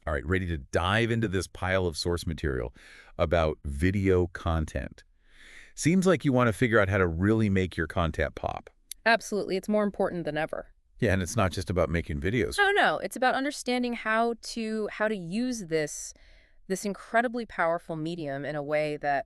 All right, ready to dive into this pile of source material about video content. Seems like you want to figure out how to really make your content pop. Absolutely. It's more important than ever. Yeah, and it's not just about making videos. No. It's about understanding how to use this incredibly powerful medium in a way that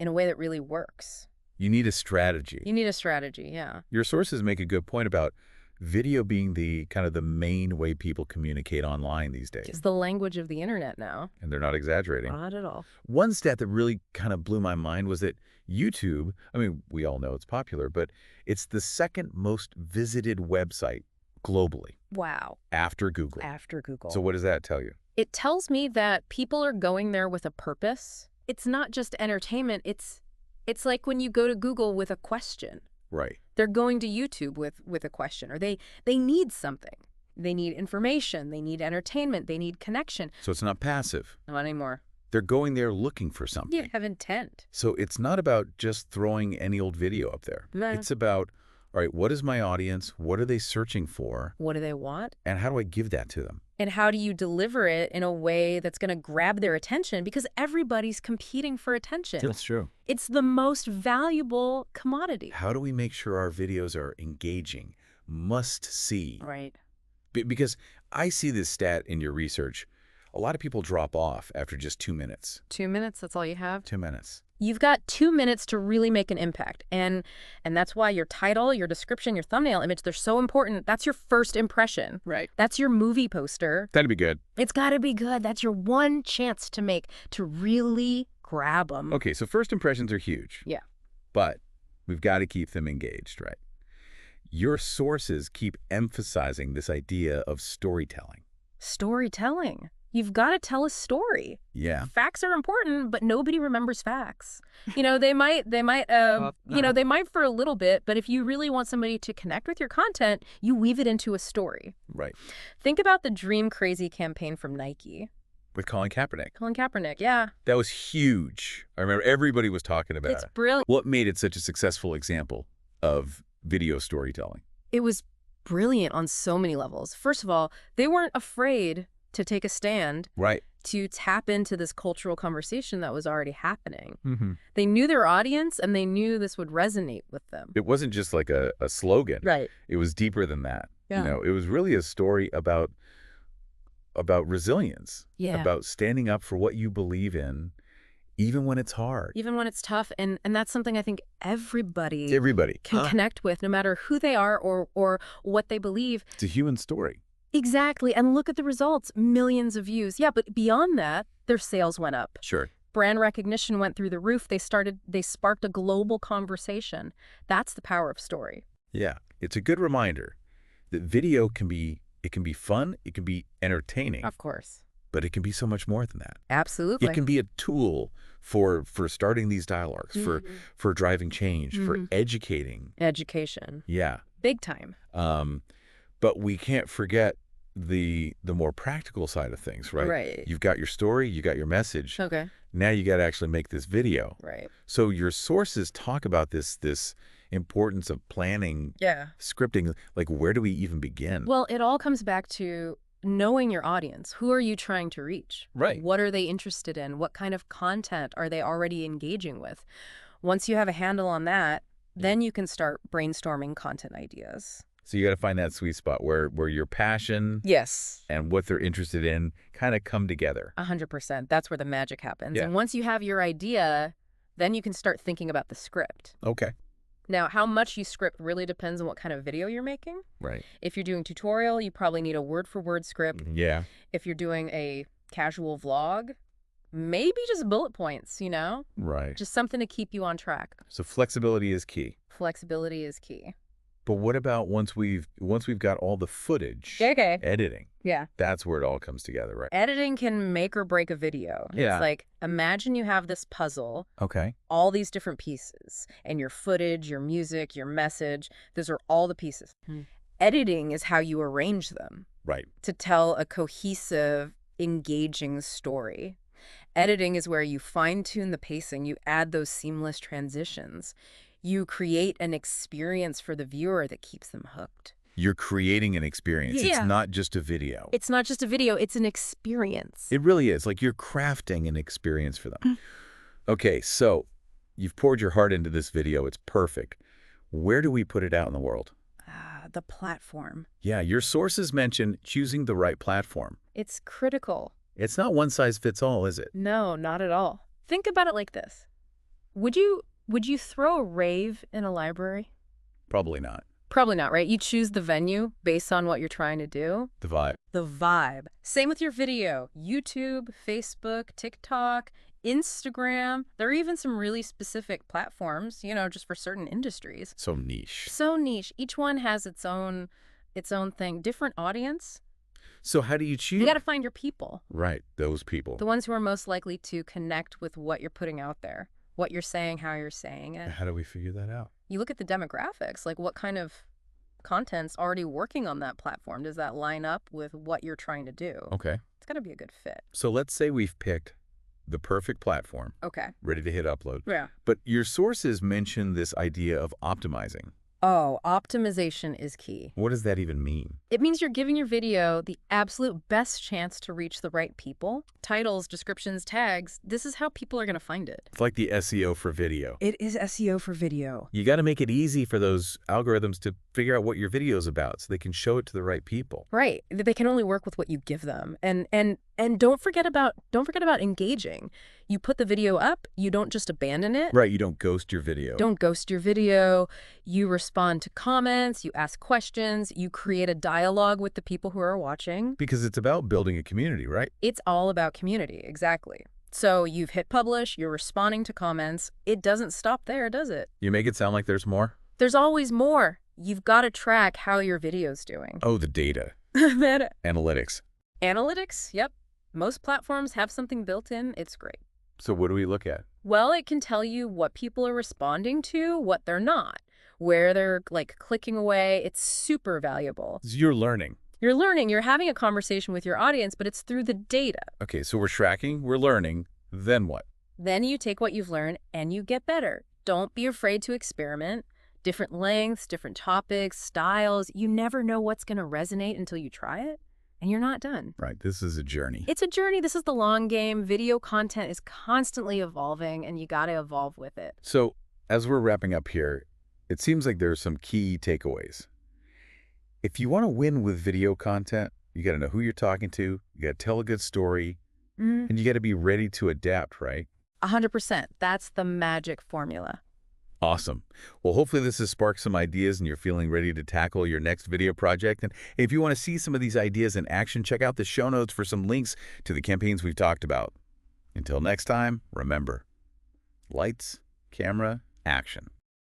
really works. You need a strategy. You need a strategy, yeah. Your sources make a good point about video being the kind of the main way people communicate online these days. It's the language of the internet now. And they're not exaggerating. Not at all. One stat that really kind of blew my mind was that YouTube, I mean, we all know it's popular, but it's the second most visited website globally. Wow. After Google. After Google. So what does that tell you? It tells me that people are going there with a purpose. It's not just entertainment. It's like when you go to Google with a question. Right. They're going to YouTube with a question, or they need something. They need information. They need entertainment. They need connection. So it's not passive. Not anymore. They're going there looking for something. You have intent. So it's not about just throwing any old video up there. No. It's about, all right, what is my audience? What are they searching for? What do they want? And how do I give that to them? And how do you deliver it in a way that's going to grab their attention? Because everybody's competing for attention. That's true. It's the most valuable commodity. How do we make sure our videos are engaging, must see? Right. Because I see this stat in your research. A lot of people drop off after just 2 minutes. 2 minutes, that's all you have? 2 minutes. You've got 2 minutes to really make an impact. And that's why your title, your description, your thumbnail image, they're so important. That's your first impression. Right. That's your movie poster. That'd be good. It's got to be good. That's your one chance to really grab them. Okay, so first impressions are huge. Yeah. But we've got to keep them engaged, right? Your sources keep emphasizing this idea of storytelling. Storytelling. You've got to tell a story. Yeah. Facts are important, but nobody remembers facts. They might for a little bit, but if you really want somebody to connect with your content, you weave it into a story. Right. Think about the Dream Crazy campaign from Nike. With Colin Kaepernick. Colin Kaepernick, yeah. That was huge. I remember everybody was talking about it. It's brilliant. What made it such a successful example of video storytelling? It was brilliant on so many levels. First of all, they weren't afraid to take a stand, right, to tap into this cultural conversation that was already happening. Mm-hmm. They knew their audience, and they knew this would resonate with them. It wasn't just like a slogan. Right. It was deeper than that. Yeah. It was really a story about resilience, about standing up for what you believe in, even when it's hard. Even when it's tough, and that's something I think everybody can connect with, no matter who they are or what they believe. It's a human story. Exactly. And look at the results. Millions of views. Yeah, but beyond that, their sales went up. Sure. Brand recognition went through the roof. They sparked a global conversation. That's the power of story. Yeah. It's a good reminder that video can be fun, it can be entertaining. Of course. But it can be so much more than that. Absolutely. It can be a tool for starting these dialogues, for driving change, for educating. Education. Yeah. Big time. But we can't forget the more practical side of things, right? Right. You've got your story, you got your message. Okay. Now you got to actually make this video. Right. So your sources talk about this importance of planning, scripting. Like, where do we even begin? Well, it all comes back to knowing your audience. Who are you trying to reach? Right. What are they interested in? What kind of content are they already engaging with? Once you have a handle on that, then you can start brainstorming content ideas. So you got to find that sweet spot where your passion and what they're interested in kind of come together. 100%. That's where the magic happens. Yeah. And once you have your idea, then you can start thinking about the script. Okay. Now, how much you script really depends on what kind of video you're making. Right. If If you're doing tutorial, you probably need a word-for-word script. Yeah. If you're doing a casual vlog, maybe just bullet points, Right. Just something to keep you on track. So flexibility is key. Flexibility is key. But what about once we've got all the footage, Okay. editing? Yeah. That's where it all comes together, right? Editing can make or break a video. Yeah. It's like, imagine you have this puzzle, Okay. all these different pieces, and your footage, your music, your message, those are all the pieces. Editing is how you arrange them. Right. To tell a cohesive, engaging story. Editing is where you fine-tune the pacing, you add those seamless transitions. You create an experience for the viewer that keeps them hooked. You're creating an experience. It's Yeah. not just a video. It's not just a video, it's an experience. It really is. Like you're crafting an experience for them. Okay, so you've poured your heart into this video. It's perfect. Where do we put it out in the world? The platform. Yeah, your sources mention choosing the right platform. It's critical. It's not one size fits all, is it? No, not at all. Think about it like this. Would you throw a rave in a library? Probably not. Probably not, right? You choose the venue based on what you're trying to do. The vibe. The vibe. Same with your video. YouTube, Facebook, TikTok, Instagram. There are even some really specific platforms, just for certain industries. So niche. So niche. Each one has its own thing. Different audience. So how do you choose? You got to find your people. Right, those people. The ones who are most likely to connect with what you're putting out there, what you're saying, how you're saying it. How do we figure that out? You look at the demographics, like what kind of content's already working on that platform. Does that line up with what you're trying to do? Okay. It's got to be a good fit. So let's say we've picked the perfect platform, Okay. ready to hit upload. Yeah. But your sources mention this idea of optimizing. Oh, optimization is key. What does that even mean? It means you're giving your video the absolute best chance to reach the right people. Titles, descriptions, tags, this is how people are going to find it. It's like the SEO for video. It is SEO for video. You got to make it easy for those algorithms to figure out what your video is about so they can show it to the right people. Right. They can only work with what you give them. And don't forget about engaging. You put the video up, you don't just abandon it. Right, you don't ghost your video. Don't ghost your video. You respond to comments, you ask questions, you create a dialogue with the people who are watching. Because it's about building a community, right? It's all about community, exactly. So you've hit publish, you're responding to comments. It doesn't stop there, does it? You make it sound like there's more? There's always more. You've got to track how your video's doing. Oh, the data. Analytics. Analytics, yep. Most platforms have something built in. It's great. So what do we look at? Well, it can tell you what people are responding to, what they're not, where they're clicking away. It's super valuable. You're learning. You're learning. You're having a conversation with your audience, but it's through the data. Okay, so we're tracking, we're learning. Then what? Then you take what you've learned and you get better. Don't be afraid to experiment. Different lengths, different topics, styles. You never know what's going to resonate until you try it. And you're not done. Right, this is a journey. It's a journey. This is the long game. Video content is constantly evolving, and you got to evolve with it. So as we're wrapping up here, it seems like there's some key takeaways. If you want to win with video content, you got to know who you're talking to, you got to tell a good story, and you got to be ready to adapt, right? 100%. That's the magic formula. Awesome. Well, hopefully this has sparked some ideas and you're feeling ready to tackle your next video project. And if you want to see some of these ideas in action, check out the show notes for some links to the campaigns we've talked about. Until next time, remember, lights, camera, action.